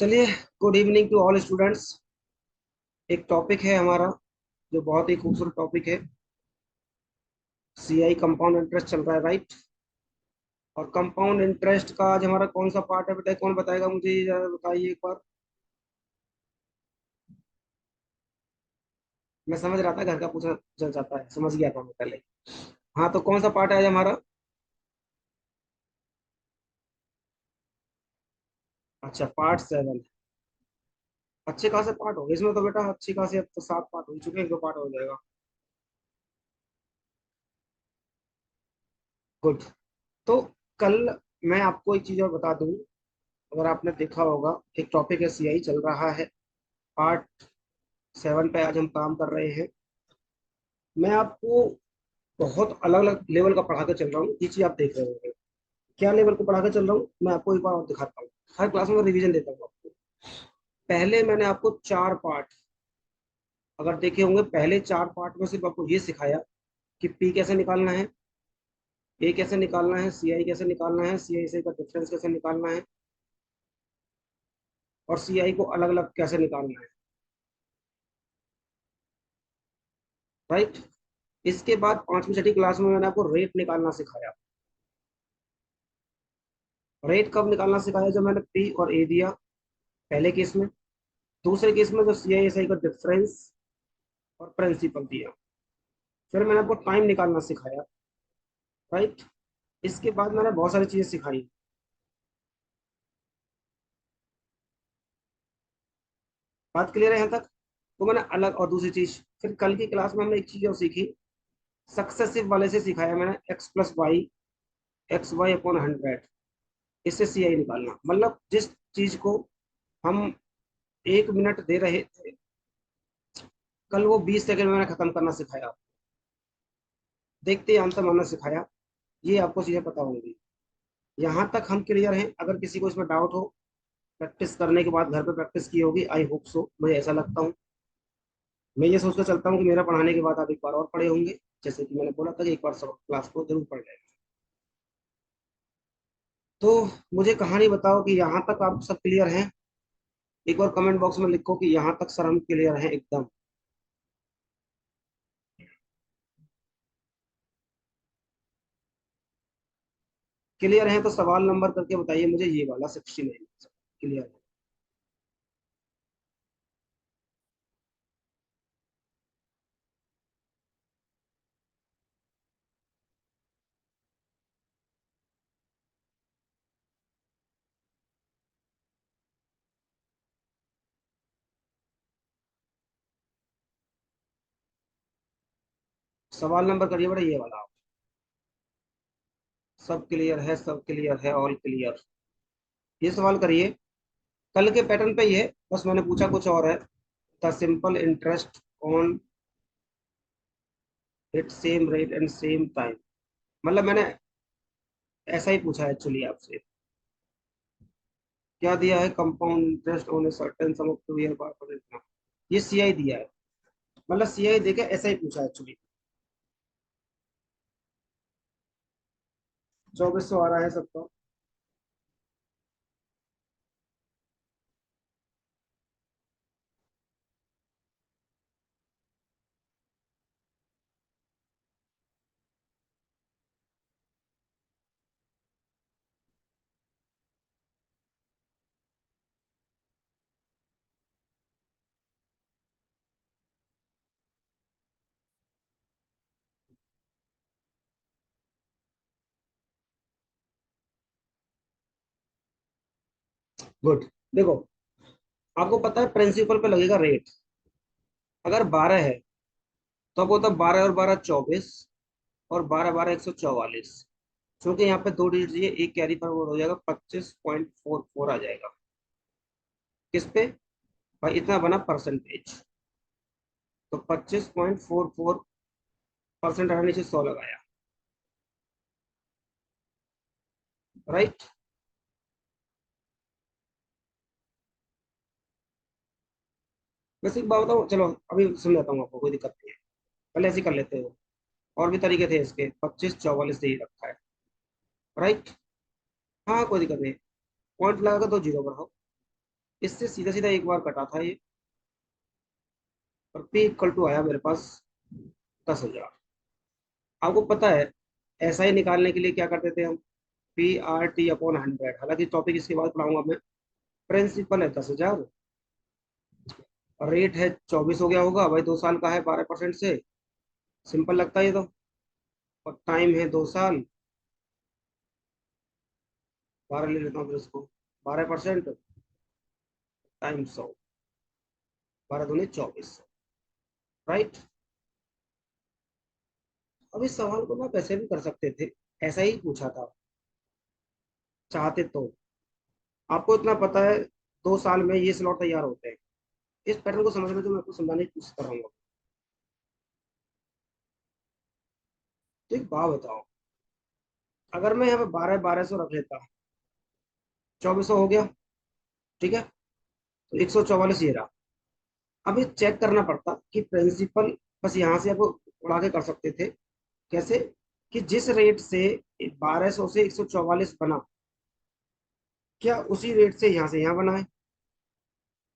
चलिए, good evening to all students. एक topic है हमारा जो बहुत ही खूबसूरत टॉपिक है। सीआई कंपाउंड इंटरेस्ट चल रहा है, राइट? और कंपाउंड इंटरेस्ट का आज हमारा कौन सा पार्ट है बेटा, कौन बताएगा मुझे? ये जरा बताइए एक बार। मैं समझ रहा था घर का पूछना चल जाता है, समझ गया था मैं पहले। हाँ, तो कौन सा पार्ट है आज हमारा? अच्छा, पार्ट 7। अच्छे खासे पार्ट हो गए इसमें तो बेटा, अच्छी खासी। अब तो 7 पार्ट हो चुके हैं, 2 पार्ट हो जाएगा। गुड। तो कल मैं आपको एक चीज और बता दूं। अगर आपने देखा होगा, एक टॉपिक है सीआई चल रहा है, पार्ट 7 पे आज हम काम कर रहे हैं। मैं आपको बहुत अलग अलग लेवल का पढ़ा के चल रहा हूँ, ये चीज आप देख रहे होंगे। क्या लेवल को पढ़ा के चल रहा हूँ मैं आपको एक बार और दिखाता हूँ। हर क्लास में रिवीजन देता हूँ आपको। पहले मैंने आपको 4 पार्ट, अगर देखे होंगे, पहले 4 पार्ट में सिर्फ आपको ये सिखाया कि पी कैसे निकालना है, ए कैसे निकालना है, सीआई कैसे निकालना है, सीआई से का डिफरेंस कैसे निकालना है, और सीआई को अलग अलग कैसे निकालना है, राइट? इसके बाद 5वीं छठी क्लास में मैंने आपको रेट निकालना सिखाया। रेट कब निकालना सिखाया? जब मैंने पी और ए दिया पहले केस में। दूसरे केस में जब सी आई एस आई का डिफरेंस और प्रिंसिपल दिया, फिर मैंने आपको टाइम निकालना सिखाया, राइट? इसके बाद मैंने बहुत सारी चीजें सिखाई। बात क्लियर है यहाँ तक? तो मैंने अलग, और दूसरी चीज, फिर कल की क्लास में हमने एक चीज और सीखी। सक्सेसिव वाले से सिखाया मैंने, X plus Y, X Y upon 100। इससे सी आई निकालना, मतलब जिस चीज को हम 1 मिनट दे रहे थे, कल वो 20 सेकंड में मैंने खत्म करना सिखाया। देखते ही आंसर मानना सिखाया। ये आपको चीजें पता होंगी। यहाँ तक हम क्लियर हैं? अगर किसी को इसमें डाउट हो, प्रैक्टिस करने के बाद घर पे प्रैक्टिस की होगी, आई होप सो, मुझे ऐसा लगता हूँ। मैं ये सोचकर चलता हूँ कि मेरा पढ़ाने के बाद आप एक बार और पढ़े होंगे। जैसे कि मैंने बोला था कि एक बार सब क्लास को जरूर पढ़ लें। तो मुझे कहानी बताओ कि यहाँ तक आप सब क्लियर हैं। एक बार कमेंट बॉक्स में लिखो कि यहाँ तक सर हम क्लियर हैं एकदम। क्लियर हैं तो सवाल नंबर करके बताइए मुझे, ये वाला 69 क्लियर है? सवाल नंबर करिए बेटा, ये वाला। सब क्लियर है, सब क्लियर है, ऑल क्लियर। ये सवाल करिए। कल के पैटर्न पे ही है, बस मैंने पूछा कुछ और है। The simple interest on it same rate and same time. मतलब मैंने ऐसा ही पूछा है एक्चुअली आपसे। क्या दिया है? Compound interest on a certain sum of 2 year बार पर इतना। ये सीआई दिया है, मतलब सीआई देके ऐसा ही पूछा है एक्चुअली। 2400 आ रहा है सबका। गुड। देखो, आपको पता है प्रिंसिपल पे लगेगा रेट। अगर 12 है तो आपको होता है 12 और 12 24, और 12 12 144। क्योंकि यहाँ पे 2 डिजिट दिए, एक कैरी फॉरवर्ड हो जाएगा, 25.44 आ जाएगा। किस पे? भाई इतना बना परसेंटेज। तो 25.44% हटाने नीचे 100 लगाया, राइट? वैसे एक बात बताऊँ, चलो अभी समझाता हूँ आपको, कोई दिक्कत नहीं है। पहले ऐसे ही कर लेते हो। और भी तरीके थे इसके, 25 44 से ही रखा है, राइट? हाँ, कोई दिक्कत नहीं। पॉइंट लगाकर 2 जीरो बढ़ाओ। इससे सीधा सीधा एक बार कटा था ये, और पे इक्वल टू आया मेरे पास 10,000। आपको पता है ऐसा ही निकालने के लिए क्या करते थे हम? PRT/100, हालांकि टॉपिक इसके बाद पढ़ाऊंगा मैं। प्रिंसिपल है 10,000, और रेट है 24 हो गया होगा भाई, 2 साल का है, 12% से। सिंपल लगता है ये तो। और टाइम है 2 साल, 12 ले लेता हूँ फिर इसको। 12% टाइम 100, 12 दूनी 24। राइट। अब इस सवाल को ना वैसे भी कर सकते थे, ऐसा ही पूछा था चाहते तो। आपको इतना पता है 2 साल में ये स्लॉट तैयार होते हैं। इस पैटर्न को समझने तो मैं आपको समझाने की कोशिश कर रहा हूँ। तो एक बात बताओ, अगर मैं यहाँ पे 1200 रख लेता, 2400 हो गया, ठीक है, तो 144 ये रहा। अब ये चेक करना पड़ता कि प्रिंसिपल, बस यहाँ से आपको उड़ा के कर सकते थे। कैसे? कि जिस रेट से 1200 से 144 बना, क्या उसी रेट से यहाँ बना है?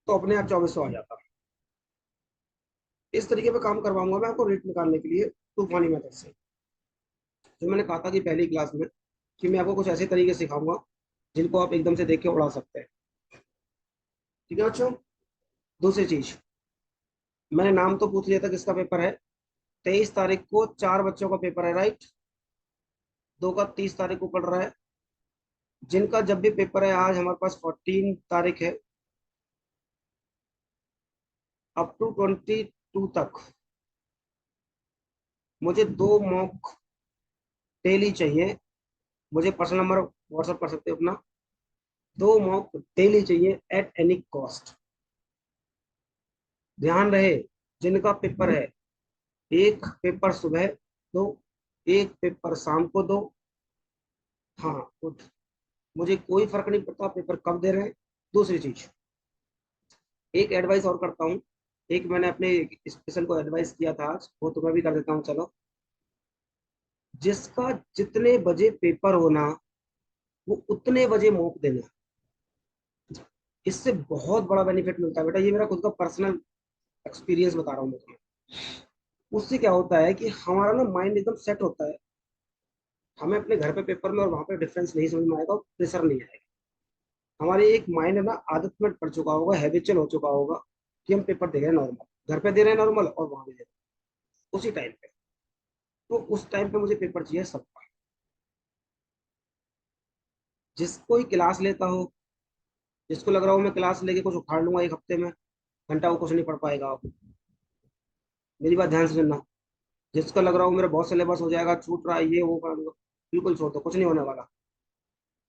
तो अपने आप 2400 आ जाता। इस तरीके पे काम करवाऊंगा मैं आपको रेट निकालने के लिए, तूफानी मेथड से। जो मैंने कहा था कि पहली क्लास में, कि मैं आपको कुछ ऐसे तरीके सिखाऊंगा जिनको आप एकदम से देख के उड़ा सकते हैं। ठीक है बच्चों। दूसरी चीज, मैंने नाम तो पूछ लिया था किसका पेपर है। 23 तारीख को 4 बच्चों का पेपर है, राइट। दो का 30 तारीख को पढ़ रहा है। जिनका जब भी पेपर है, आज हमारे पास 14 तारीख है, अप टू 22 तक मुझे 2 मॉक डेली चाहिए। मुझे पर्सनल नंबर व्हाट्सअप कर सकते हो अपना। 2 मॉक डेली चाहिए एट एनी कॉस्ट। ध्यान रहे, जिनका पेपर है, एक पेपर सुबह दो, एक पेपर शाम को दो। हाँ, गुड। मुझे कोई फर्क नहीं पड़ता पेपर कब दे रहे हैं। दूसरी चीज, एक एडवाइस और करता हूँ। एक मैंने अपने स्पेशल को एडवाइस किया था आज, वो तुम्हें भी कर देता हूँ, चलो। जिसका जितने बजे पेपर होना, वो उतने बजे मॉक देना। इससे बहुत बड़ा बेनिफिट मिलता है बेटा, ये मेरा खुद का पर्सनल एक्सपीरियंस बता रहा हूँ मैं तुम्हें। उससे क्या होता है कि हमारा ना माइंड एकदम सेट होता है। हमें अपने घर पे पेपर में और वहां पे डिफरेंस नहीं समझ में आएगा, प्रेशर नहीं आएगा। हमारी एक माइंड ना आदत में पड़ चुका होगा, हैबिचुअल हो चुका होगा, कि हम पेपर दे रहे हैं नॉर्मल, घर पे दे रहे हैं नॉर्मल, और वहां भी दे रहे हैं उसी टाइम पे। तो उस टाइम पे मुझे पेपर चाहिए सबका। जिसको ही क्लास लेता हो, जिसको लग रहा हो मैं क्लास लेके कुछ उखाड़ लूंगा 1 हफ्ते में, घंटा वो कुछ नहीं पढ़ पाएगा आप। मेरी बात ध्यान से सुनना। जिसका लग रहा हो मेरा बहुत सिलेबस हो जाएगा, छूट रहा है, ये वो कर दूंगा, बिल्कुल छोड़ दो, कुछ नहीं होने वाला।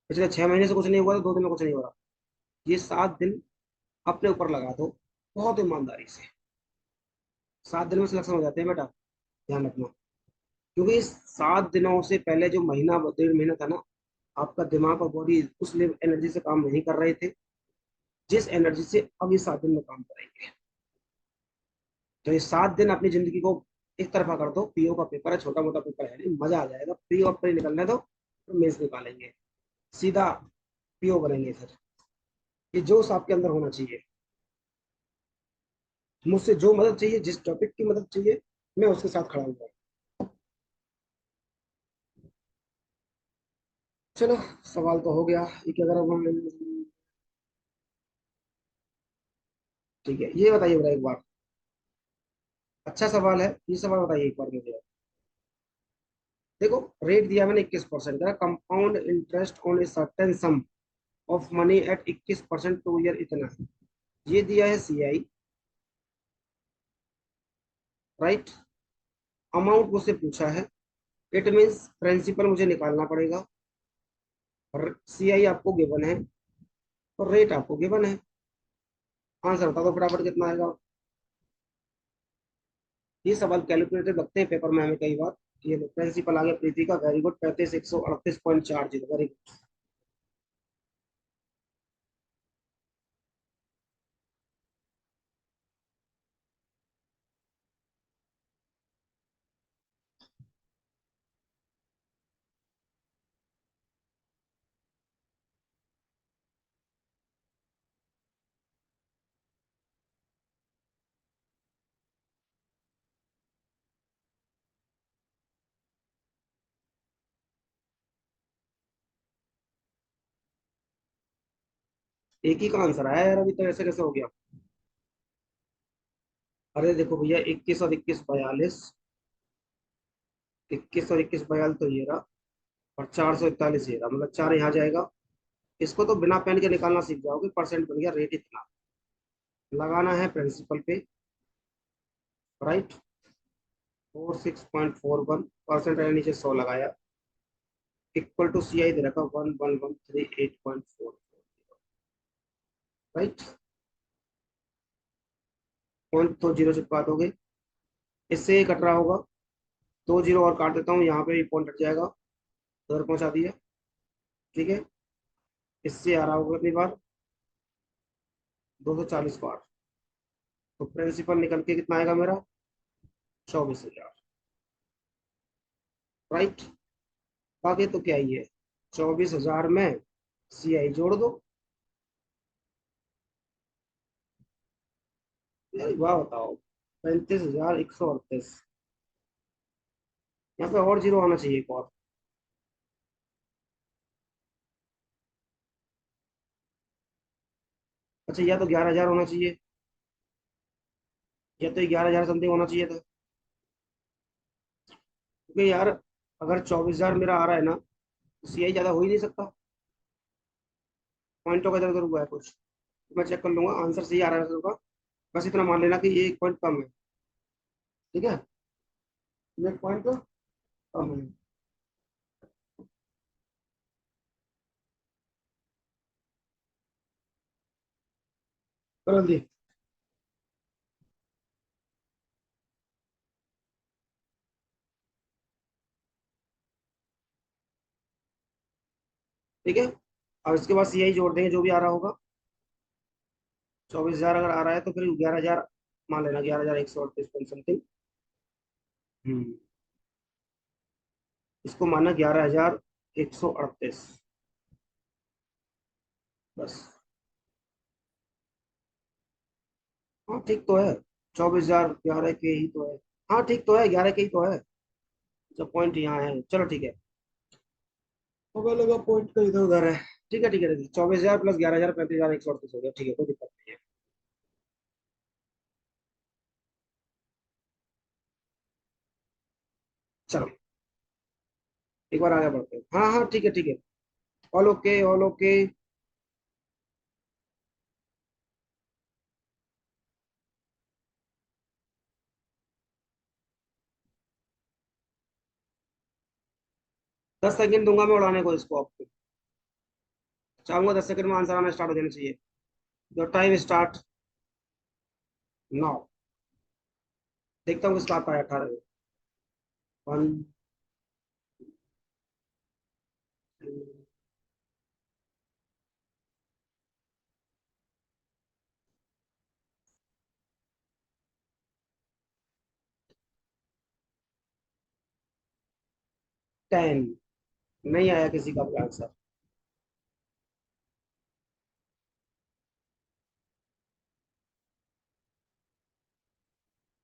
पिछले 6 महीने से कुछ नहीं हुआ तो 2 दिन में कुछ नहीं हो रहा। ये 7 दिन अपने ऊपर लगा दो, बहुत ईमानदारी से। 7 दिन में सिलेक्शन हो जाते हैं बेटा, ध्यान रखना। क्योंकि इस 7 दिनों से पहले जो महीना 1.5 महीना था ना, आपका दिमाग और बॉडी उस एनर्जी से काम नहीं कर रहे थे, जिस एनर्जी से अब ये 7 दिन में काम करेंगे। तो ये 7 दिन अपनी जिंदगी को एक तरफा कर दो। पीओ का पेपर है, छोटा मोटा पेपर है नहीं, मजा आ जाएगा। प्री और प्री निकलने दो, तो मेंस निकालेंगे, सीधा पीओ बनेंगे फिर। ये जोश आपके अंदर होना चाहिए। मुझसे जो मदद चाहिए, जिस टॉपिक की मदद चाहिए, मैं उसके साथ खड़ा हूँ। चलो, सवाल तो हो गया। एक अगर अब हम, ठीक है, ये बताइए बड़ा एक बार, अच्छा सवाल है ये, सवाल बताइए एक बार मुझे। देखो, रेट दिया मैंने 21% का, compound interest on a certain sum of money at 21% 2 year, इतना है। ये दिया है सीआई, राइट। अमाउंट मुझसे पूछा है, इट मीन्स प्रिंसिपल मुझे निकालना पड़ेगा। और सीआई आपको गिवन है, और रेट आपको गिवन है। आंसर बता दो फटाफट, कितना आएगा? ये सवाल कैलकुलेटर लगते हैं पेपर में हमें कई बार। ये प्रिंसिपल आ गया प्रीति का, वेरी गुड। 35,138.40, very good. एक ही का आंसर आया यार, अभी तो ऐसे कैसे हो गया। अरे देखो भैया, 21 और 21 42, 21 और 21 42 तो ये रहा, और 441 ये रहा, मतलब चार यहाँ जाएगा। इसको तो बिना पेन के निकालना सीख जाओगे, परसेंट बन गया, रेट इतना। लगाना है प्रिंसिपल पे, राइट। 46.41 है, नीचे 100 लगाया, इक्वल टू सी आई दे रखा 1113.8, राइट। पॉइंट तो जीरो चिपका दोगे, इससे ये कट रहा होगा। दो जीरो और काट देता हूँ, यहाँ पे भी पॉइंट हट जाएगा, उधर पहुंचा दिया, ठीक है। इससे आ रहा होगा अपनी बार 240 बार, तो प्रिंसिपल निकल के कितना आएगा मेरा, 24,000, राइट। बाकी तो क्या ही है, 24,000 में सी आई जोड़ दो। यार वाह बताओ, 35,138। यहाँ पे और जीरो आना चाहिए, एक और। अच्छा, या तो 11,000 होना चाहिए, या तो 11,000 समथिंग होना चाहिए था, क्योंकि यार अगर 24,000 मेरा आ रहा है ना, तो सी आई ज्यादा हो ही नहीं सकता। पॉइंटों का इधर उधर हुआ है कुछ, तो मैं चेक कर लूंगा, आंसर सही आ रहा है होगा। बस इतना मान लेना कि ये एक पॉइंट कम है, ठीक है, ये एक पॉइंट कम है। कर दी। ठीक है, अब इसके बाद सी आई जोड़ देंगे जो भी आ रहा होगा। 24,000 अगर आ रहा है तो फिर 11,000 मान लेना, 11,138 पॉइंट समथिंग। हम्म, इसको माना 11,138, बस। हाँ ठीक तो है, 24,000 11 के ही तो है। हाँ ठीक तो है, 11 के ही तो है, जब पॉइंट यहाँ है, चलो ठीक है। हमें लगा पॉइंट का इधर उधर है। ठीक है 24,000 प्लस 11,000 35,138 हो गया, ठीक है, कोई दिक्कत नहीं है। चलो एक बार आगे बढ़ते हैं, हाँ हाँ ठीक है। All okay, all okay. 10 second दूंगा मैं उड़ाने को इसको आपको, चाहूंगा 10 सेकंड में आंसर आना स्टार्ट हो जाना चाहिए। Your time start now. देखता हूँ किसका आता है 18 में। 1, 10। नहीं आया किसी का भी आंसर।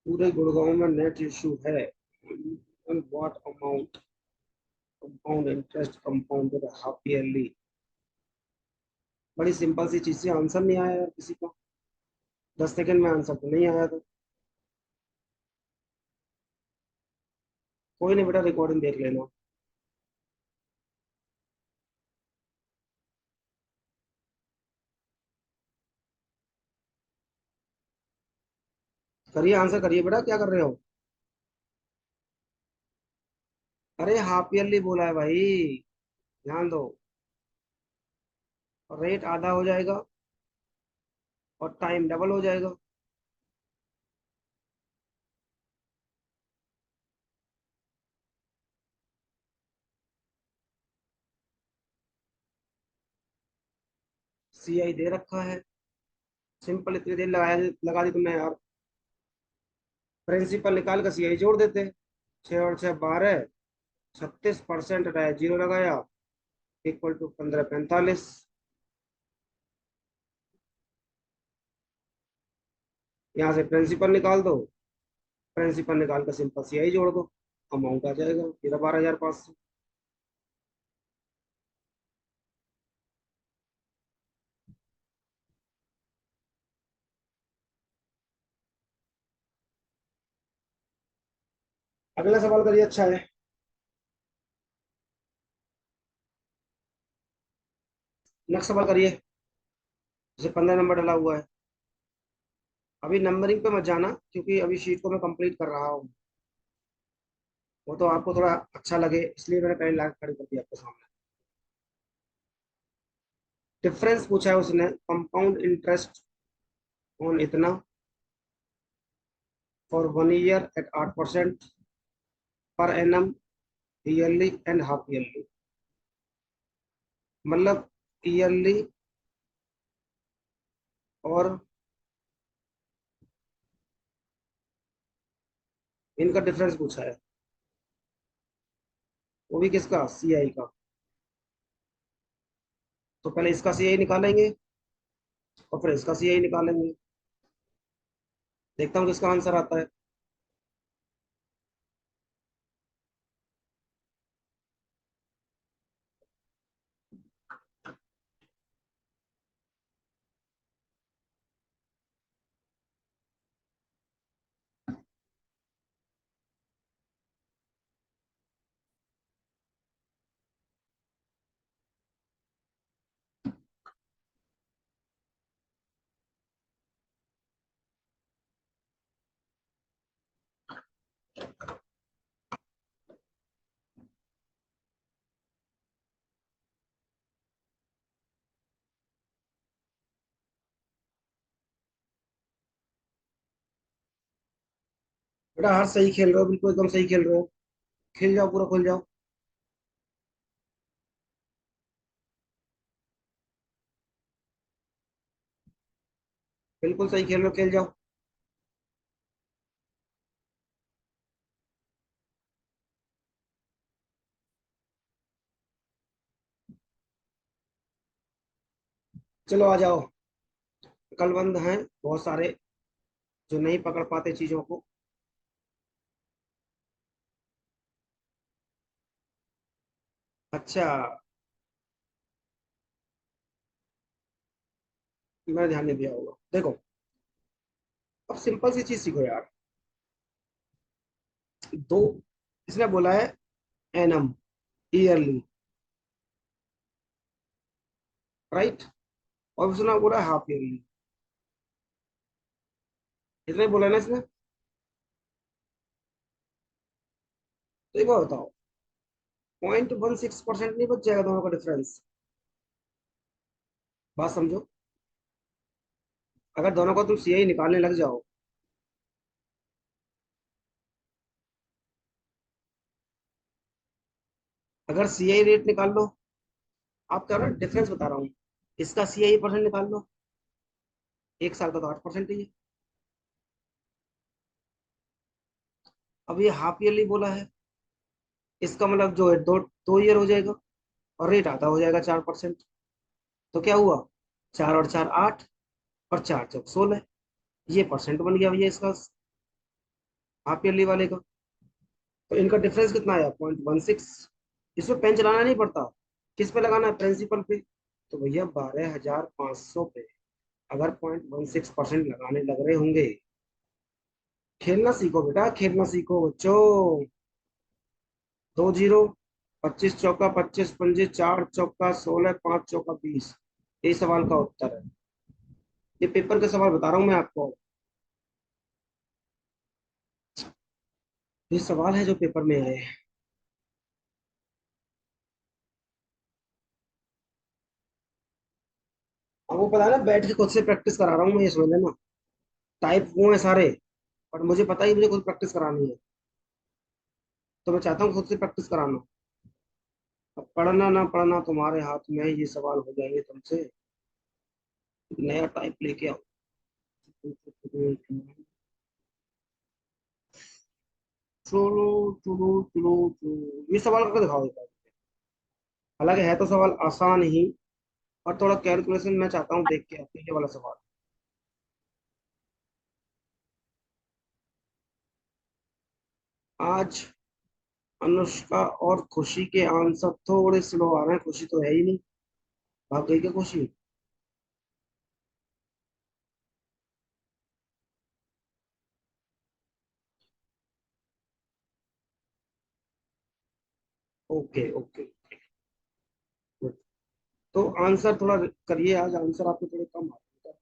पूरे गुड़गांव में नेट इशू है। What amount, compound interest compounded half yearly. बड़ी सिंपल सी चीज से आंसर नहीं आया यार किसी का। 10 सेकंड में आंसर तो नहीं आया, तो कोई नहीं बेटा, रिकॉर्डिंग देख लेना। करिए, आंसर करिए बेटा, क्या कर रहे हो। अरे हाफ ईयरली बोला है भाई, ध्यान दो। और रेट आधा हो जाएगा, और टाइम डबल हो जाएगा। सी आई दे रखा है, सिंपल, इतनी देर लगा दी तुमने यार। प्रिंसिपल निकाल कर सी आई जोड़ देते। 6 और 6 12, 36% हटाया, जीरो लगाया, इक्वल टू 1545। यहाँ से प्रिंसिपल निकाल दो, प्रिंसिपल निकाल कर सिंपल सी आई जोड़ दो, अमाउंट आ जाएगा फिर 12,500। अगला सवाल करिए, अच्छा है। नेक्स्ट सवाल करिए। जैसे 15 नंबर डला हुआ है। अभी नंबरिंग पे मत जाना, क्योंकि अभी शीट को मैं कंप्लीट कर रहा हूँ। वो तो आपको थोड़ा अच्छा लगे, इसलिए मैंने पहले लाइन खड़ी कर दी आपके सामने। डिफरेंस पूछा है उसने, कंपाउंड इंटरेस्ट ऑन इतना for 1 year at 8% per annum, yearly and half yearly. मतलब ईयरली और इनका डिफरेंस पूछा है। वो भी किसका, सीआई का। तो पहले इसका सीआई निकालेंगे और फिर इसका सीआई निकालेंगे। देखता हूँ किसका आंसर आता है। बेटा हाँ, सही खेल रहे हो, बिल्कुल एकदम सही खेल रहे हो। खेल जाओ, पूरा खुल जाओ। बिल्कुल सही खेल रहे हो, खेल जाओ। चलो आ जाओ। कलबंद हैं बहुत सारे, जो नहीं पकड़ पाते चीजों को। अच्छा, मैंने ध्यान नहीं दिया होगा, देखो। अब सिंपल सी चीज सीखो यार। दो, इसने बोला है एनम, ईयरली, राइट। और उसने बोला है हाफ ईयरली। इसने बोला ना इसने। तो एक बार बताओ, 0.16% नहीं बच जाएगा दोनों का डिफरेंस? बात समझो। अगर दोनों को तुम सीआई निकालने लग जाओ। अगर सीआई रेट निकाल लो, आप कह रहे हो डिफरेंस बता रहा हूँ। इसका सीआई परसेंट निकाल लो। 1 साल का तो 8% ही है। अब ये हाफ ईयरली बोला है, इसका मतलब जो है दो 2 ईयर हो जाएगा। और रेट आधा हो जाएगा 4%। तो क्या हुआ, 4 और 4 8, और 4 चौक 16। ये परसेंट बन गया भैया इसका, हाफ ईयरली वाले का। तो इनका डिफरेंस कितना आया, 0.16। इसमें पेन चलाना नहीं पड़ता। किस पे लगाना है, प्रिंसिपल पे। तो भैया 12,500 पे अगर 0.16% लगाने लग रहे होंगे। खेलना सीखो बेटा, खेलना सीखो बच्चों। 2 0, 25 चौका 25 पंजे, 4 चौका 16, 5 चौका 20। यही सवाल का उत्तर है। ये पेपर के सवाल बता रहा हूँ मैं आपको। ये सवाल है जो पेपर में आए हैं। आपको पता है ना, बैठ के खुद से प्रैक्टिस करा रहा हूँ मैं, ये समझ लेना। टाइप वो है सारे, और मुझे पता ही मुझे खुद प्रैक्टिस करानी है। तो मैं चाहता हूँ खुद से प्रैक्टिस कराना। अब पढ़ना ना पढ़ना तुम्हारे हाथ में है, ये सवाल हो जाएंगे तुमसे। नया टाइप लेके आओ। चलो चलो चलो चलो, ये सवाल करके दिखाओ एक बार। हालांकि है तो सवाल आसान ही, और थोड़ा कैलकुलेशन मैं चाहता हूँ देख के आपके, ये वाला सवाल। आज अनुष्का और खुशी के आंसर थोड़े स्लो आ रहे हैं, खुशी तो है ही नहीं। भाग गई क्या खुशी? Okay okay. गुड। तो आंसर थोड़ा करिए, आज आंसर आपके थोड़े कम आ रहे हैं।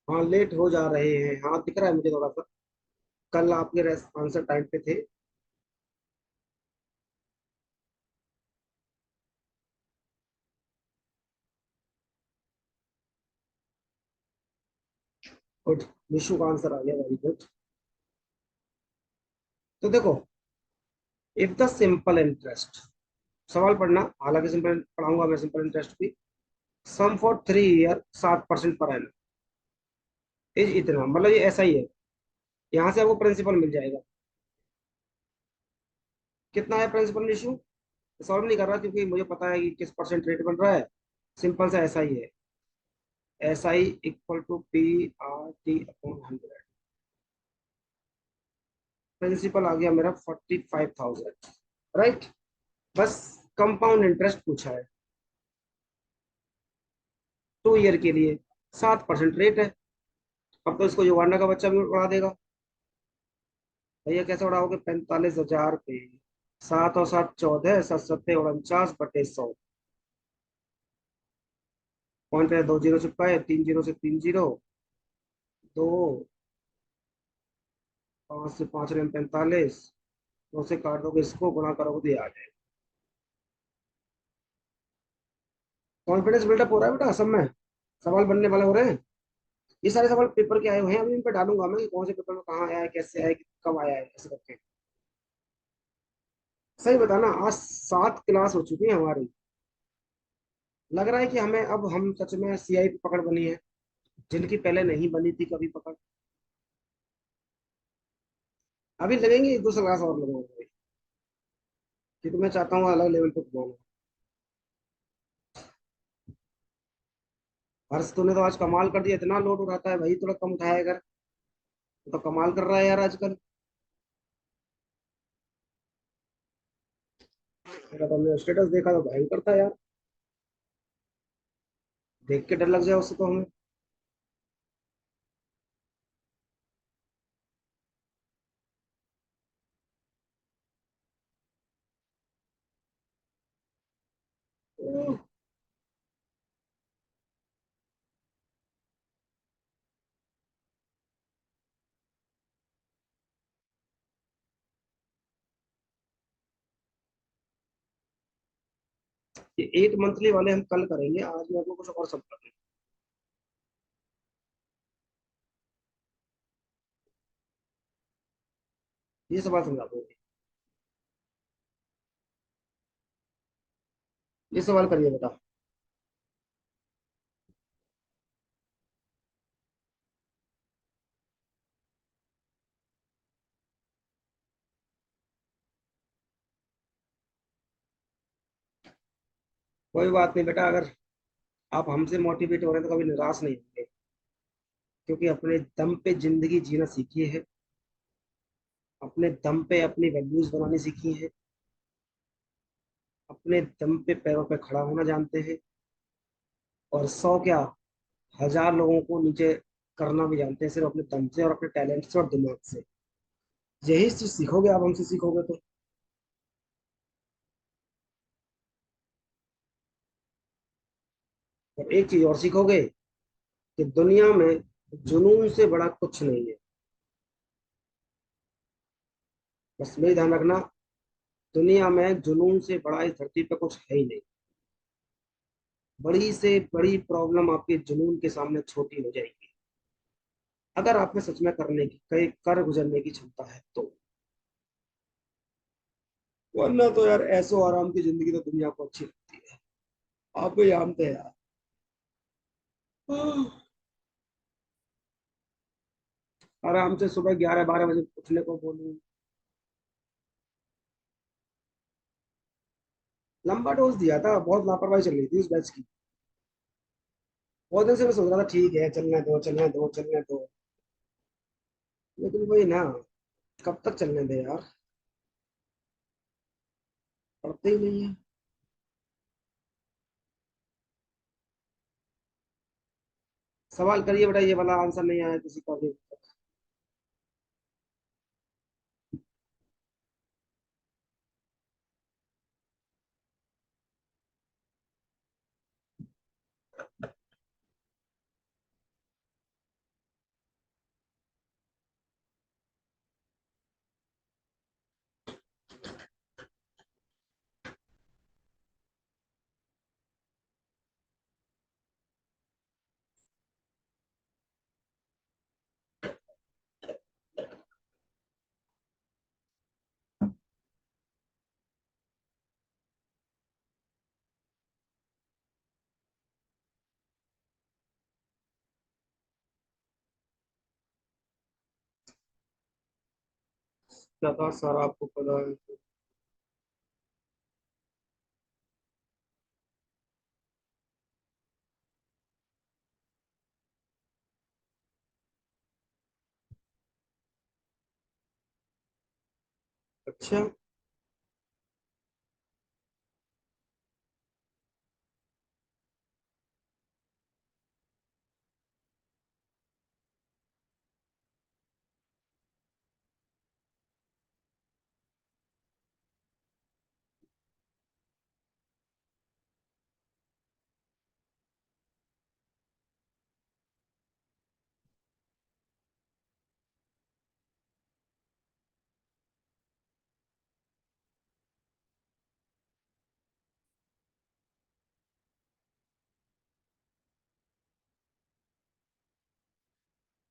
हाँ लेट हो जा रहे हैं, हाँ दिख रहा है मुझे थोड़ा सा। कल आपके आंसर टाइम पे थे। गुड। विशु का आंसर आ गया, वेरी गुड। तो देखो, इफ द सिंपल इंटरेस्ट, सवाल पढ़ना, हालांकि सिंपल पढ़ाऊंगा मैं, सिंपल इंटरेस्ट भी। सम for 3 year 7% per annum is इतना, मतलब ये ऐसा ही है। यहाँ से आपको प्रिंसिपल मिल जाएगा। कितना है प्रिंसिपल इशू? सॉल्व नहीं कर रहा क्योंकि मुझे पता है कि किस परसेंट रेट बन रहा है। सिंपल सा ऐसा ही है। S I equal to P R T upon 100। Principal आ गया मेरा 45,000। राइट। बस कंपाउंड इंटरेस्ट पूछा है 2 ईयर के लिए, 7% रेट है। अब तो इसको युगांडा का बच्चा भी उड़ा देगा। भैया कैसे उड़ाओगे? 45,000 पे 7 और 7 14, 7 7 49 बटे 100। पॉइंट है, 2 जीरो चिपकाए, 3 जीरो से 3 जीरो, 2, 5 से 5 45, 2 से काट दोगे, इसको गुणा करोगे तो ये आ जाएगा। कॉन्फिडेंस बिल्डअप हो रहा है बेटा, सब में सवाल बनने वाले हो रहे हैं। ये सारे सवाल पेपर के आए हुए हैं, अभी इन पे डालूंगा मैं कि कौन से पेपर में कहाँ आया है, कैसे आया है, कब आया है, ऐसे करके। सही बताना, आज 7 क्लास हो चुकी है हमारी। लग रहा है कि हमें अब हम सच में सीआई पे पकड़ बनी है, जिनकी पहले नहीं बनी थी कभी पकड़। अभी लगेंगे 1 2 क्लास और लगेंगे, क्योंकि मैं चाहता हूँ अलग लेवल पे घुमाऊंगा। हर्ष तूने तो आज कमाल कर दिया, इतना लोड उठाता है भाई, थोड़ा कम उठाया कर। तो कमाल कर रहा है यार आजकल। मेरा तो हमने स्टेटस देखा तो भयंकर था यार। देख के डर लग जाए उससे तो हमें। ये 8 मंथली वाले हम कल करेंगे, आज मेरे को कुछ और सब करना है। ये सवाल समझा दो। ये सवाल करिए बेटा। कोई बात नहीं बेटा, अगर आप हमसे मोटिवेट हो रहे हैं तो कभी निराश नहीं होंगे, क्योंकि अपने दम पे जिंदगी जीना सीखी है, अपने दम पे अपनी वैल्यूज बनानी सीखी है, अपने दम पे पैरों पे खड़ा होना जानते हैं, और 100 क्या, 1000 लोगों को नीचे करना भी जानते हैं, सिर्फ अपने दम से और अपने टैलेंट से और दिमाग से। यही चीज सीखोगे आप हमसे, सीखोगे तो। और एक चीज और सीखोगे, कि दुनिया में जुनून से बड़ा कुछ नहीं है। बस में ध्यान रखना, दुनिया में जुनून से बड़ा इस धरती पे कुछ है ही नहीं। बड़ी से बड़ी प्रॉब्लम आपके जुनून के सामने छोटी हो जाएगी, अगर आप में सच में करने की, कई कर गुजरने की क्षमता है तो। वरना तो यार ऐसो आराम की जिंदगी तो दुनिया को अच्छी लगती है। आप भी जानते हैं यार। आराम से सुबह 11 12 बजे उठने को बोलूं। लंबा डोज दिया था, बहुत लापरवाही चल रही थी उस बैच की। बहुत दिन से मैं सोच रहा था ठीक है, चलने दो चलने दो चलने दो। लेकिन वही ना, कब तक चलने दे यार, पढ़ते ही नहीं है। सवाल करिए बेटा, ये वाला आंसर नहीं आया किसी का भी। क्या था सर, आपको पता है? अच्छा।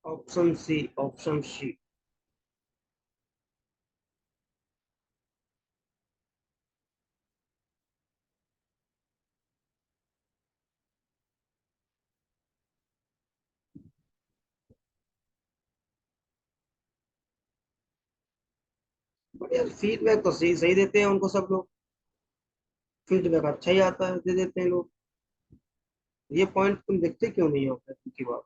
Option C, option C. But यार फीडबैक तो सही सही देते हैं उनको सब लोग, फीडबैक अच्छा ही आता है, दे देते हैं लोग। ये पॉइंट तुम देखते क्यों नहीं हो फिर उनकी बात?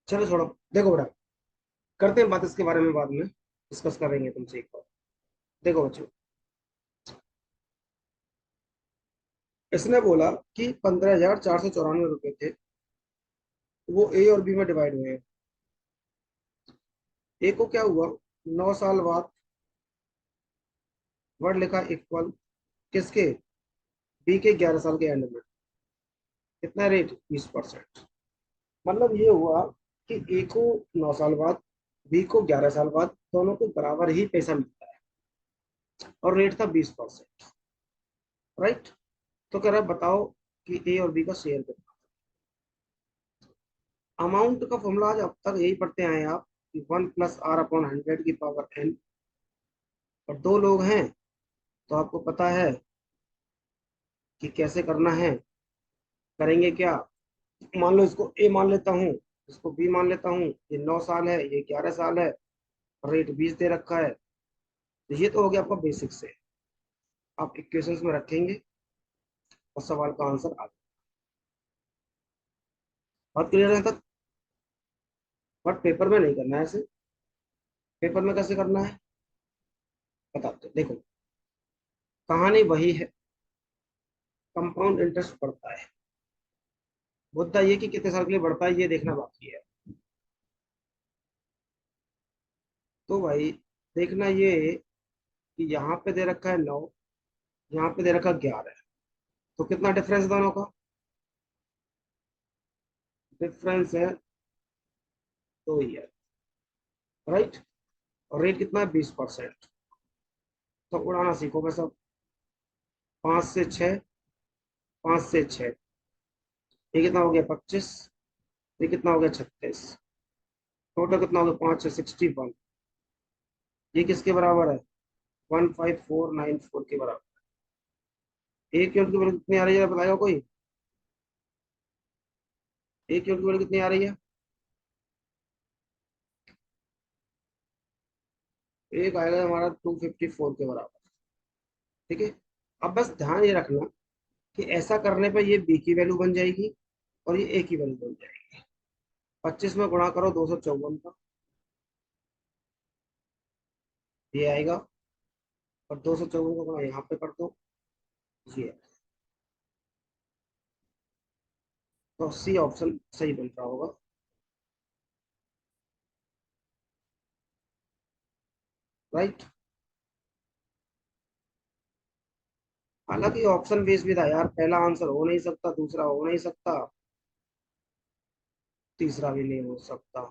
चलो छोड़ो, देखो बेटा, करते हैं बात इसके बारे में बाद में, डिस्कस करेंगे तुमसे एक बार। देखो बच्चों, इसने बोला कि 15,494 रुपए थे, वो ए और बी में डिवाइड हुए हैं। ए को क्या हुआ, 9 साल बाद वर्ड लिखा इक्वल किसके, बी के 11 साल के एंड में। कितना रेट, 20%। मतलब ये हुआ कि ए को 9 साल बाद, बी को 11 साल बाद, दोनों को बराबर ही पैसा मिलता है, और रेट था 20%। राइट। तो कह रहा है, बताओ कि ए और बी का शेयर कितना। अमाउंट का फॉर्मूला आज अब तक यही पढ़ते आए हैं आप, कि 1 + r/100 की पावर n, और दो लोग हैं, तो आपको पता है कि कैसे करना है। करेंगे क्या, मान लो इसको ए मान लेता हूँ, इसको बी मान लेता हूँ, ये 9 साल है, ये 11 साल है, रेट 20 दे रखा है। तो ये तो हो गया आपका बेसिक से, आप इक्वेशंस में रखेंगे और सवाल का आंसर आ जाए। बात क्लियर है तक? बट पेपर में नहीं करना है ऐसे। पेपर में कैसे करना है बताते हैं। देखो, कहानी वही है, कंपाउंड इंटरेस्ट बढ़ता है। मुद्दा ये कि कितने साल के लिए बढ़ता है ये देखना बाकी है। तो भाई, देखना ये कि यहाँ पे दे रखा है 9, यहाँ पे दे रखा है 11, तो कितना डिफरेंस दोनों का, डिफरेंस है 2 ईयर। राइट। और रेट कितना है, 20%। तो उड़ाना सीखो बस अब। 5 से 6, 5 से 6, ये कितना हो गया 25, ये कितना हो गया 36, टोटल कितना हो गया 5 से 61। ये किसके बराबर है, 15494 के बराबर। एक यूनिट की वैल्यू कितनी आ रही है बताएगा कोई? एक यूनिट की वैल्यू कितनी आ रही है? एक आएगा हमारा 254 के बराबर। ठीक है। अब बस ध्यान ये रखना कि ऐसा करने पर ये बी की वैल्यू बन जाएगी और ये ए की वैल्यू बन जाएगी। 25 में गुणा करो 254 का, ये आएगा। और 254 का गुणा यहाँ पे कर दो, ये। तो सी ऑप्शन सही बन रहा होगा। राइट। हालांकि ऑप्शन बेस भी था यार, पहला आंसर हो नहीं सकता, दूसरा हो नहीं सकता, तीसरा भी नहीं हो सकता।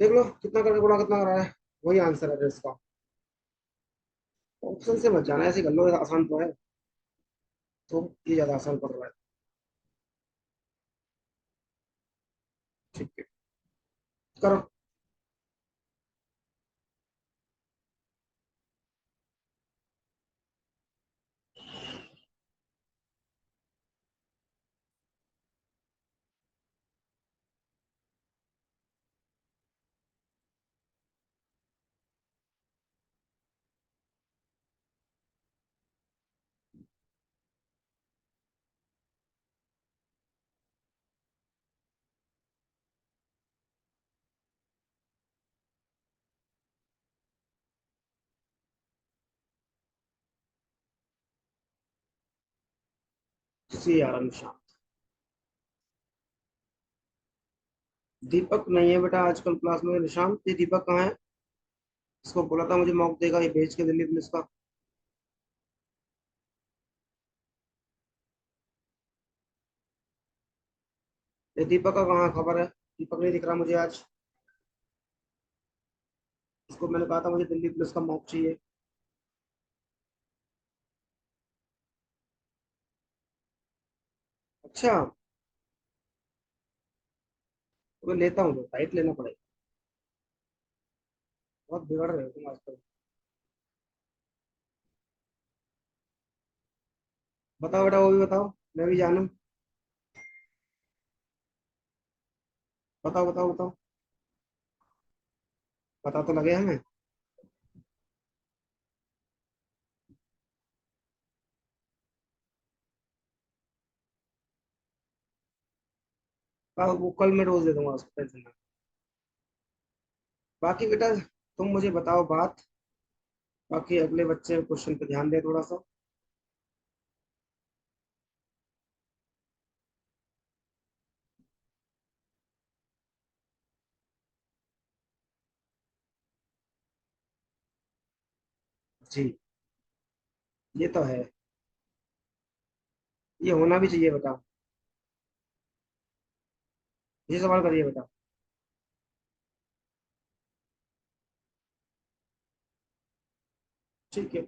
देख लो कितना करके गुणा कितना करा है, वही आंसर है फिर इसका। ऑप्शन से मत जाना, ऐसे कर लो, ये आसान तो है। तो ये ज्यादा आसान पड़ रहा है। ठीक है, करो। सी आर निशान। दीपक नहीं है बेटा आजकल क्लास में, निशांत ये दीपक कहाँ है? इसको बोला था मुझे मॉक देगा, ये भेज के दिल्ली पुलिस का। ये दीपक का कहाँ खबर है? दीपक नहीं दिख रहा मुझे आज। इसको मैंने कहा था मुझे दिल्ली पुलिस का मॉक चाहिए। अच्छा, तो मैं लेता हूँ, तो टाइट लेना पड़ेगा। बहुत बिगड़ रहे हो तुम आजकल। बताओ बेटा, वो भी बताओ, मैं भी जानूँ। बताओ बताओ बताओ। पता तो लगे हमें। वो कल मैं रोज दे दूंगा उसको, टेंशन ना। बाकी बेटा तुम मुझे बताओ बात, बाकी अगले बच्चे क्वेश्चन पे ध्यान दे थोड़ा सा। जी, ये तो है। ये होना भी चाहिए बेटा। ये सवाल करिए बेटा। ठीक है।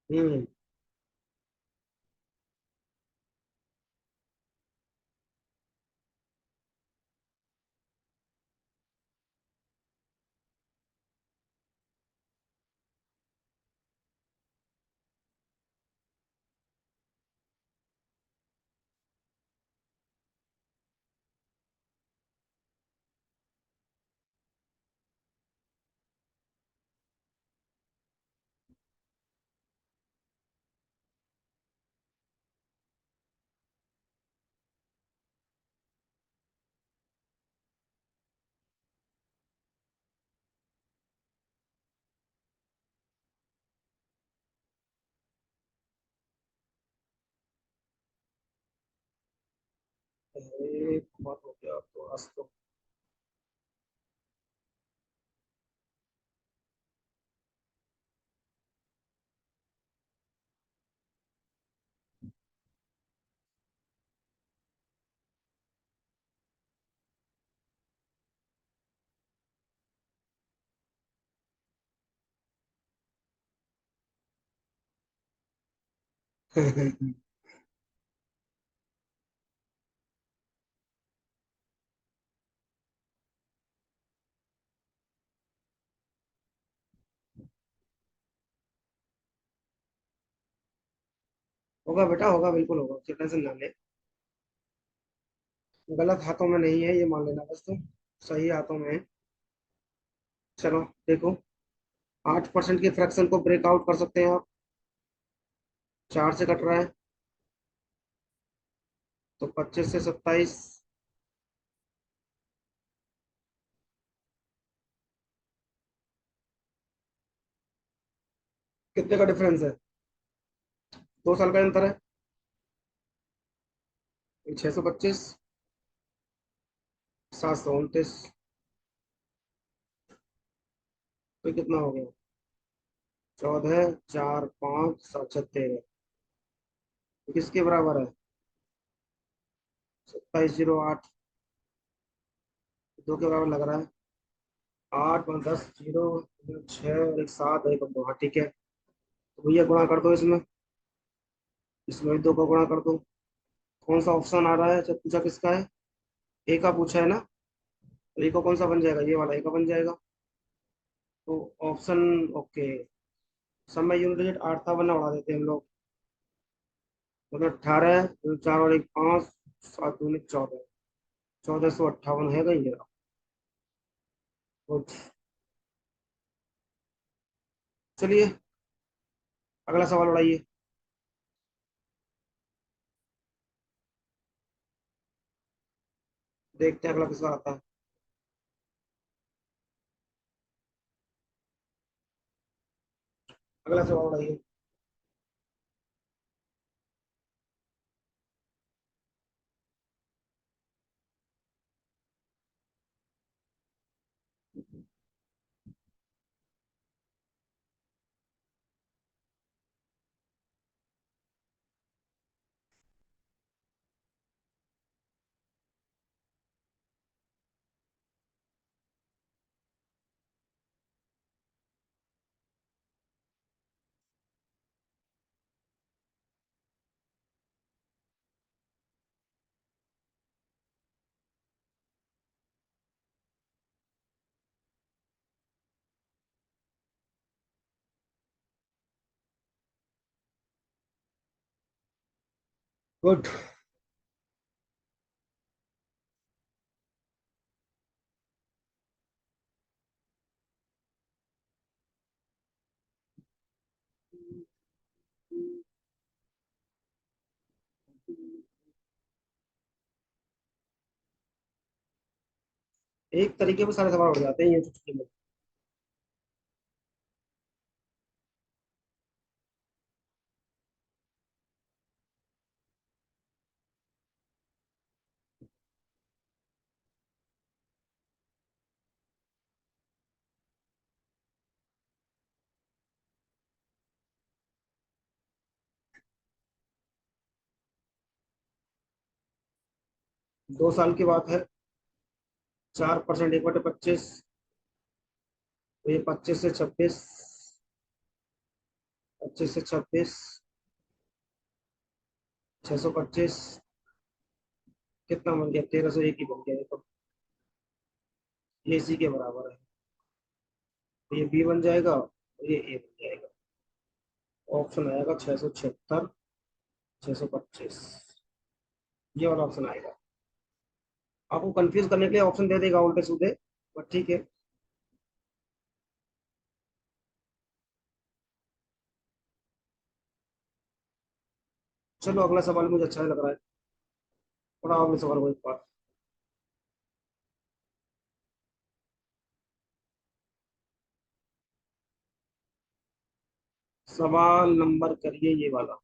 हम्म। एक बहुत हो गया तो आज तो। होगा बेटा, होगा, बिल्कुल होगा, उसकी टेंशन ना ले। गलत हाथों में नहीं है, ये मान लेना बस तुम। सही हाथों में है। चलो देखो, 8% की फ्रैक्शन को ब्रेकआउट कर सकते हैं आप। 4 से कट रहा है, तो 25 से 27। कितने का डिफरेंस है? 2 साल का अंतर है। 625, 729, तो कितना हो गया? 14, 4, 5, 7, 13। किसके बराबर है? 2708। 2 के बराबर लग रहा है। 8, 5, 10, 0, 6 और एक 7, एक 2। हाँ ठीक है, तो भैया गुणा कर दो इसमें। इसमें भी 2 का गुणा कर दो। कौन सा ऑप्शन आ रहा है? जब पूछा किसका है? ए का पूछा है ना? तो ए का कौन सा बन जाएगा? ये वाला ए का बन जाएगा। तो ऑप्शन ओके। समय यूनिट डिजिट 8 था, वरना उड़ा देते हैं हम लोग। मतलब 18, 4 और एक 5, 7 दूनी 14। 1458 है कहीं जरा। गुड। चलिए, अगला सवाल उड़ाइए। देखते हैं अगला किसका आता है। अगला सवाल उड़ाइए। गुड। एक तरीके से सारे सवाल उड़ जाते हैं ये चुटकी में। 2 साल की बात है। 4% 1/25। तो ये 25 से 26। 25 से 26। 625। कितना बन गया? 1301 ही बन गया ये तो। ये इसी के बराबर है। तो ये बी बन जाएगा और ये ए बन जाएगा। ऑप्शन आएगा 676, 625। ये वाला ऑप्शन आएगा। आपको कंफ्यूज करने के लिए ऑप्शन दे देगा उल्टे सीधे, बट ठीक है। चलो अगला सवाल मुझे अच्छा लग रहा है। थोड़ा अगले सवाल को एक बार। सवाल नंबर करिए ये वाला।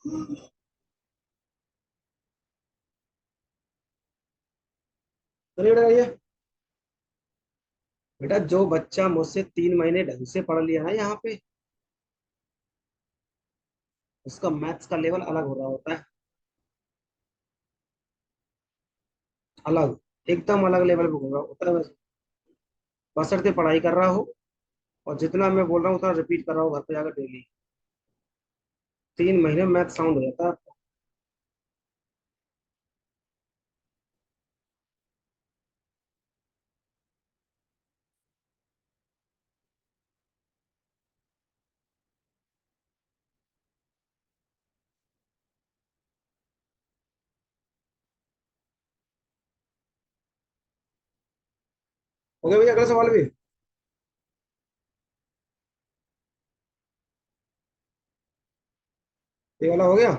चलिए बेटा ये, बेटा जो बच्चा मुझसे 3 महीने ढंग से पढ़ लिया ना यहाँ पे, उसका मैथ्स का लेवल अलग हो रहा होता है। अलग, एकदम अलग लेवल पे घूम रहा होता है बस। बशर्ते पढ़ाई कर रहा हो, और जितना मैं बोल रहा हूँ उतना रिपीट कर रहा हूँ घर पे जाकर डेली। 3 महीने मैथ साउंड हो जाता है। हो गया भैया अगला सवाल भी? ये वाला हो गया?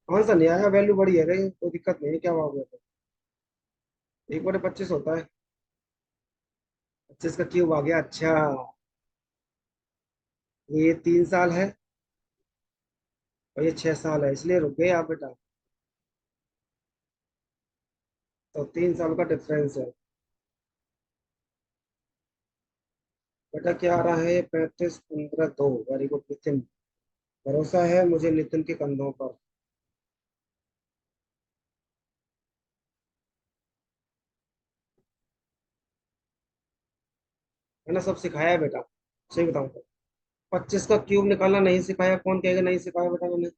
आंसर नहीं आया, वैल्यू बड़ी है रे, कोई दिक्कत नहीं है, क्या हुआ गया तो? 1/25 होता है। 25 का क्यूब आ गया, अच्छा। ये 3 साल है, और ये 6 साल है, इसलिए रुक गए आप बेटा। तो 3 साल का डिफरेंस है। बेटा क्या आ रहा है? 35, 15, 2। Very good Nitin. भरोसा है मुझे नितिन के कंधों पर। मैंने सब सिखाया है बेटा, सही बताऊं तो। 25 का क्यूब निकालना नहीं सिखाया, कौन कहेगा नहीं सिखाया बेटा मैंने?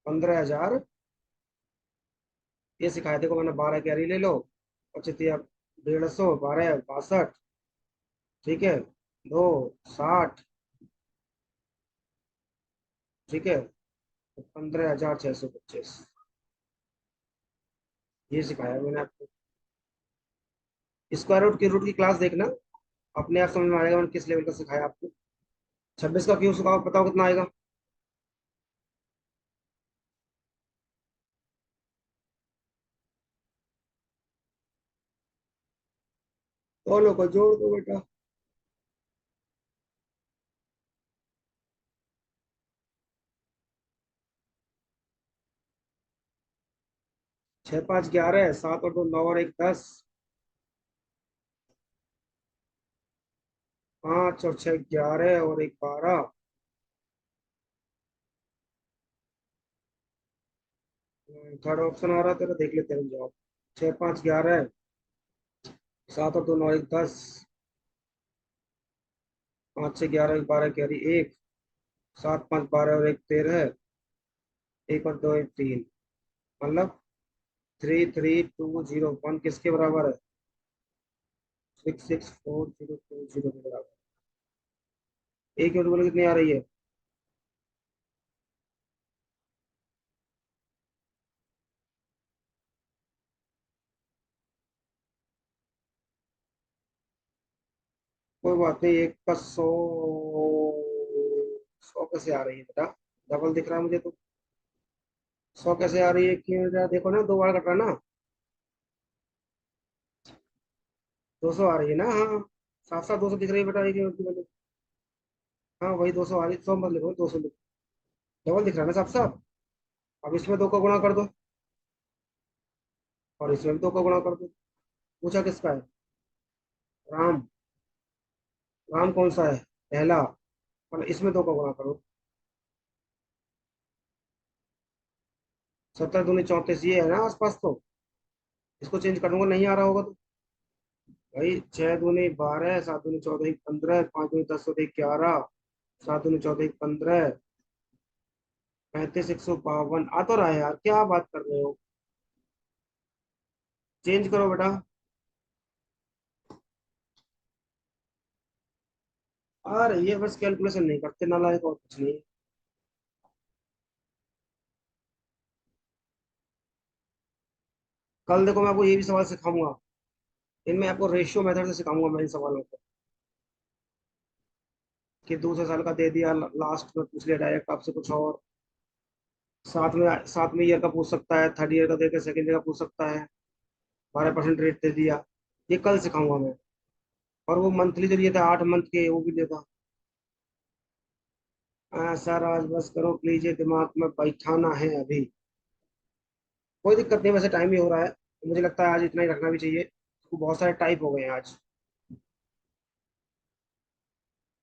15,000 ये सिखाया। देखो मैंने 12 कैरी ले लो, 25, 150, 12, 62, ठीक है, 2, 60, ठीक है, तो 15,625 ये सिखाया मैंने आपको। स्क्वायर रूट की रूट की क्लास देखना, अपने आप समझ में आएगा मैंने किस लेवल का सिखाया आपको। 26 का क्यूब सिखाओ, बताओ कितना आएगा? दोनों को जोड़ दो बेटा। 6, 5, 11, 7 और 2, 9 और 1, 10। 5 और 6, 11 और 1, 12। थर्ड ऑप्शन आ रहा है तेरा, देख लेते हैं जवाब। 6, 5, 11, 7 और 2, 9, 1, 10। 5, 6, 11, 1, 12 कैरी 1। 7, 5, 12 और 1, 13। 1 और 2, 1, 3। मतलब 3, 3, 2, 0, 1 किसके बराबर है? 6, 6, 4, 0, 2, 0 के बराबर। एक यूनिट बोले कितनी आ रही है? कोई बात नहीं, एक का 100। 100 कैसे आ रही है बेटा? डबल दिख रहा है मुझे तो। 100 कैसे आ रही है कि देखो ना, 2 बार कट रहा ना। 200 आ रही है ना, हाँ। साफ साफ 200 दिख रही है बेटा, एक यूनिट की वैल्यू। हाँ वही 200 आ रही है, 100 मत लिखो, 200 लिखो। डबल दिख रहा है ना साफ साफ। अब इसमें 2 का गुणा कर दो, और इसमें भी 2 का गुणा कर दो। पूछा किसका है? राम। राम कौन सा है? पहला। और इसमें 2 का गुणा करो। 17 दूनी 34, ये है ना आसपास तो। इसको चेंज कर दूंगा, नहीं आ रहा होगा तो। भाई 6 दूनी 12, 7 दूनी 14, 15, 5 दूनी 10 और 1, 11। 7 दूनी 14, 15। 35, 152 आ तो रहा है यार, क्या बात कर रहे हो? चेंज करो बेटा। आ रही है, बस कैलकुलेशन नहीं करते नालायक, और कुछ नहीं। कल देखो मैं आपको ये भी सवाल सिखाऊंगा। इनमें आपको रेशियो मेथड से सिखाऊंगा मैं इन सवालों को। कि दूसरे साल का दे दिया, लास्ट में पूछ लिया डायरेक्ट आपसे कुछ और। साथ में ईयर का पूछ सकता है, थर्ड ईयर का देकर सेकंड ईयर का पूछ सकता है। 12% रेट दे दिया। ये कल सिखाऊंगा मैं। और वो मंथली जो दिए थे 8 मंथ के, वो भी देगा। हाँ सर, आज बस करो प्लीज, ये दिमाग में बैठाना है अभी। कोई दिक्कत नहीं, वैसे टाइम ही हो रहा है, तो मुझे लगता है आज इतना ही रखना भी चाहिए। तो बहुत सारे टाइप हो गए हैं आज।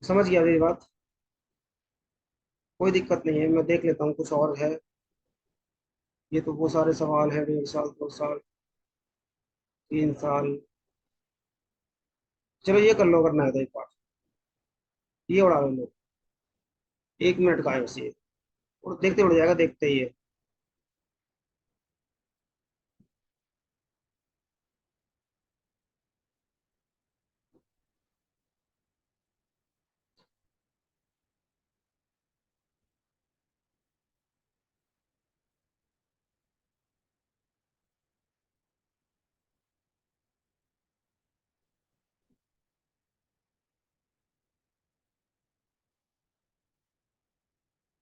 समझ गया मेरी बात। कोई दिक्कत नहीं है, मैं देख लेता हूँ कुछ और है। ये तो वो सारे सवाल है, 1.5 साल, 2 साल, 3 साल। चलो ये कर लो, करना है तो एक बार ये उड़ा लो। 1 मिनट का है बस ये। और देखते उड़ जाएगा, देखते ही है।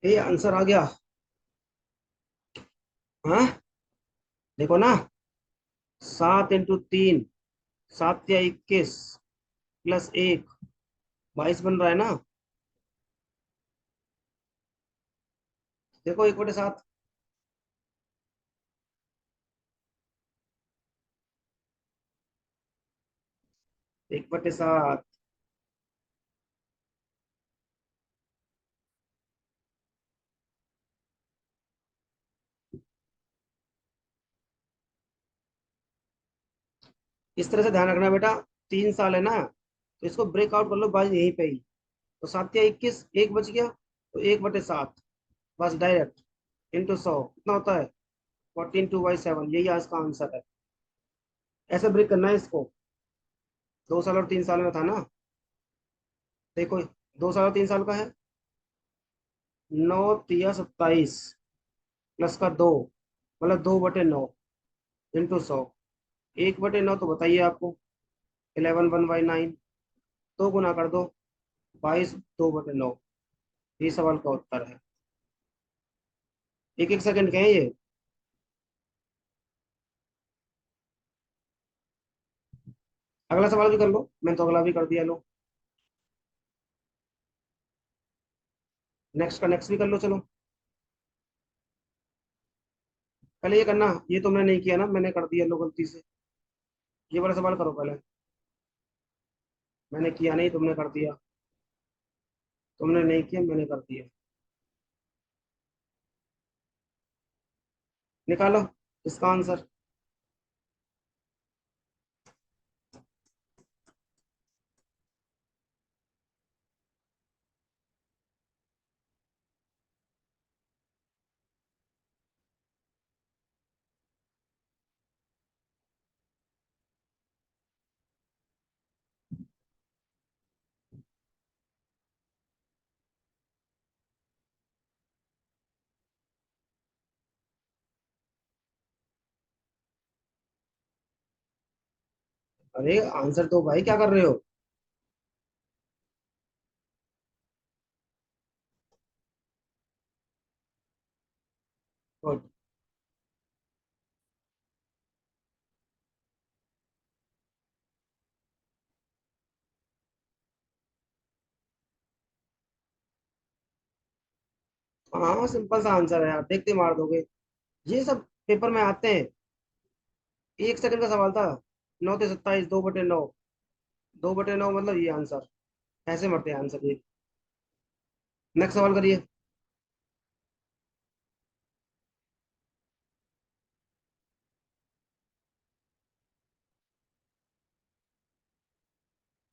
ये आंसर आ गया। हाँ, देखो ना। 7 × 3, 7 या 21, +1, 22 बन रहा है ना। देखो 1/7। 1/7। इस तरह से ध्यान रखना बेटा। 3 साल है ना, तो इसको ब्रेक आउट कर लो बाई यहीं पे ही। तो 7 या 21, एक बच गया, तो 1/7, बस डायरेक्ट × 100 कितना होता है? 14 × 2/7, यही आज का आंसर है। ऐसे ब्रेक करना है इसको। 2 साल और 3 साल में था ना। देखो, 2 साल और 3 साल का है। 9 × 3 = 27, प्लस का 2, मतलब 2/9 × 100। 1/9 तो बताइए आपको। 11 1/9, 2 गुना कर दो। 22 2/9। ये सवाल का उत्तर है। एक एक सेकंड के हैं ये। अगला सवाल भी कर लो, मैंने तो अगला भी कर दिया, लो। नेक्स्ट का नेक्स्ट भी कर लो, चलो। पहले ये करना, ये तुमने नहीं किया ना, मैंने कर दिया लो गलती से। ये वाला सवाल करो पहले। मैंने किया नहीं, तुमने कर दिया। तुमने नहीं किया, मैंने कर दिया। निकालो इसका आंसर। अरे आंसर तो भाई, क्या कर रहे हो? गुड। हाँ, सिंपल सा आंसर है यार, देखते मार दोगे। ये सब पेपर में आते हैं। 1 सेकंड का सवाल था। 9 × 27, 2/9। 2/9 मतलब ये आंसर। ऐसे मरते हैं आंसर ये। नेक्स्ट सवाल करिए।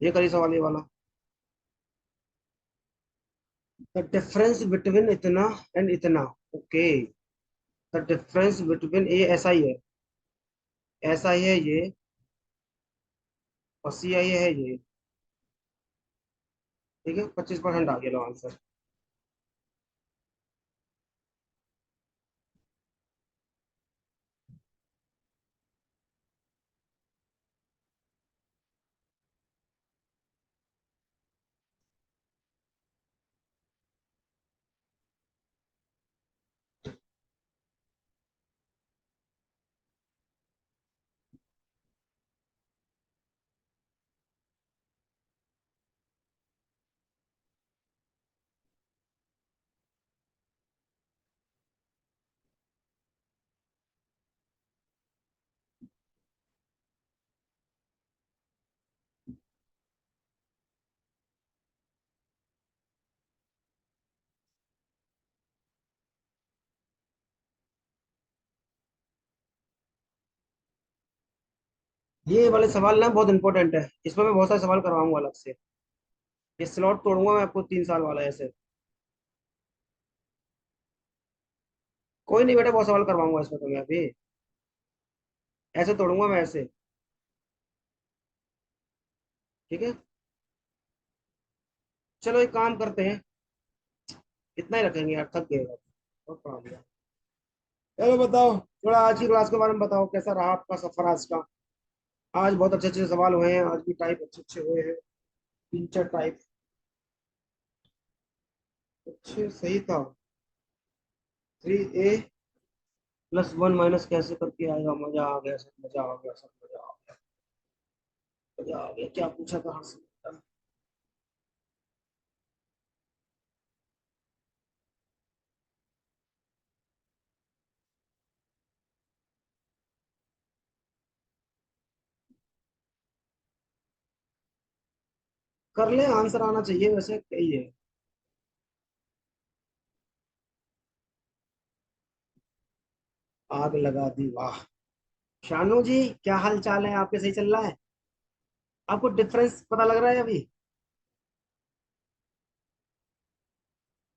ये करिए सवाल ये वाला। द डिफरेंस बिटवीन इतना एंड इतना। ओके। द डिफरेंस बिटवीन, ये ऐसा ही है। ऐसा ही है ये। और सी आई है ये। ठीक है, 25% आ गया लो आंसर। ये वाले सवाल ना बहुत इंपॉर्टेंट है, इसमें मैं बहुत सारे सवाल करवाऊंगा अलग से। ये स्लॉट तोड़ूंगा मैं आपको 3 साल वाला ऐसे। कोई नहीं बेटा, बहुत सवाल करवाऊंगा इसमें तो मैं अभी। ऐसे तोड़ूंगा मैं ऐसे। ठीक है। चलो एक काम करते हैं, इतना ही रखेंगे यार, थक गए अब। बहुत पढ़ा लिया। चलो बताओ, थोड़ा आज की क्लास के बारे में बताओ, कैसा रहा आपका सफर आज का। आज बहुत अच्छे अच्छे सवाल हुए हैं, आज भी टाइप अच्छे अच्छे हुए हैं। 3 4 टाइप अच्छे सही था। 3a+1 कैसे करके आएगा, मजा आ गया सब, मजा आ गया सब, मजा आ गया। मजा आ गया, क्या पूछा कहाँ से। कर ले, आंसर आना चाहिए वैसे, क्या ही है। आग लगा दी, वाह। शानू जी, क्या हाल चाल है आपके, सही चल रहा है? आपको डिफरेंस पता लग रहा है अभी?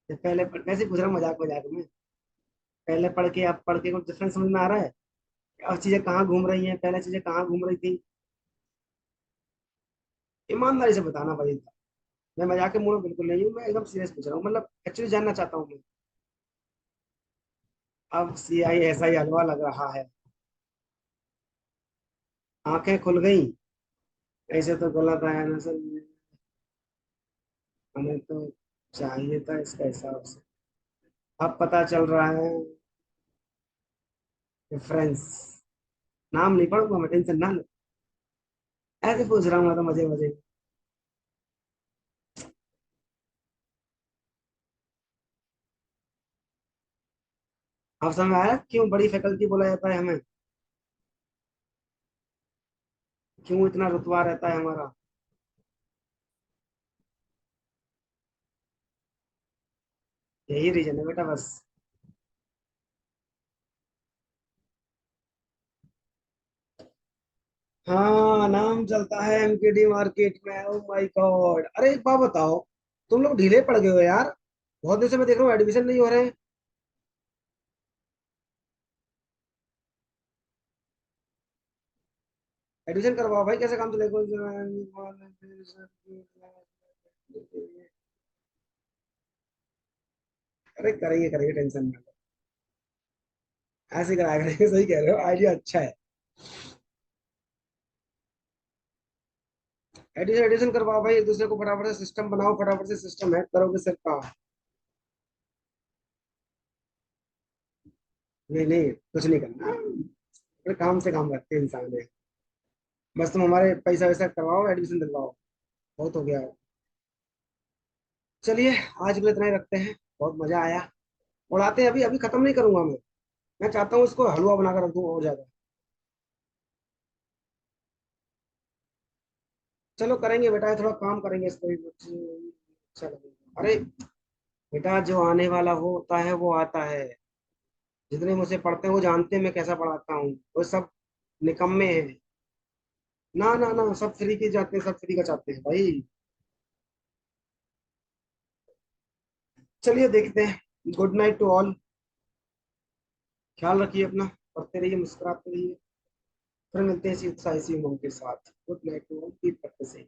पहले वैसे ही पूछ रहा हूँ, मजाक मजाक में। पहले पढ़ के अब पढ़ के कुछ डिफरेंस समझ में आ रहा है? अब चीजें कहाँ घूम रही हैं, पहले चीजें कहाँ घूम रही थी? ईमानदारी से बताना भाई। मैं मजाक के मूड में बिल्कुल नहीं हूँ, मैं एकदम सीरियस पूछ रहा हूँ, मतलब एक्चुअली जानना चाहता हूँ मैं। अब सियाही ऐसा ही हलवा लग रहा है। आंखें खुल गई। ऐसे तो गलत आया ना सर। हमें तो चाहिए था इसका हिसाब से। अब पता चल रहा है डिफरेंस। नाम नहीं पढ़ूंगा मैं, टेंशन ना लो। ऐसे पूछ रहा हूँ मैं तो मजे मजे में। अब समझ में आया क्यों बड़ी फैकल्टी बोला जाता है हमें, क्यों इतना रुतबा रहता है हमारा। यही रीजन है बेटा बस। हाँ, नाम चलता है एमकेडी मार्केट में। ओ माय गॉड, अरे एक बात बताओ, तुम लोग ढीले पड़ गए हो यार। बहुत दिन से मैं देख रहा हूँ एडमिशन नहीं हो रहे हैं। एडमिशन करवाओ भाई, कैसे काम चलेगा। अरे करेंगे करेंगे, टेंशन मत लो। ऐसे ही कराया करेंगे, सही कह रहे हो, आइडिया अच्छा है। एडिशन एडिशन करवाओ भाई, एक दूसरे को फटाफट से सिस्टम बनाओ, फटाफट से सिस्टम हैक करोगे सिर्फ का। नहीं नहीं, कुछ नहीं करना। अपने काम से काम रखते हैं इंसान है। बस तुम हमारे पैसा वैसा करवाओ, एडमिशन दिलवाओ। बहुत हो गया। चलिए, आज के लिए इतना ही रखते हैं। बहुत मजा आया। उड़ाते हैं, अभी अभी खत्म नहीं करूंगा मैं चाहता हूँ इसको हलवा बनाकर रख दूं और ज्यादा। चलो करेंगे बेटा, थोड़ा काम करेंगे इस पर भी। अच्छा लगेगा। अरे बेटा, जो आने वाला होता है वो आता है। जितने मुझसे पढ़ते हैं वो जानते हैं मैं कैसा पढ़ाता हूँ। वो सब निकम्मे हैं। ना ना ना, सब फ्री के जाते हैं, सब फ्री का चाहते हैं भाई। चलिए देखते हैं, गुड नाइट टू ऑल। ख्याल रखिए अपना, पढ़ते रहिए, मुस्कुराते रहिए। फिर मिलते हैं इसी उत्साह इसी उमंग के साथ। Good night to all, keep practising.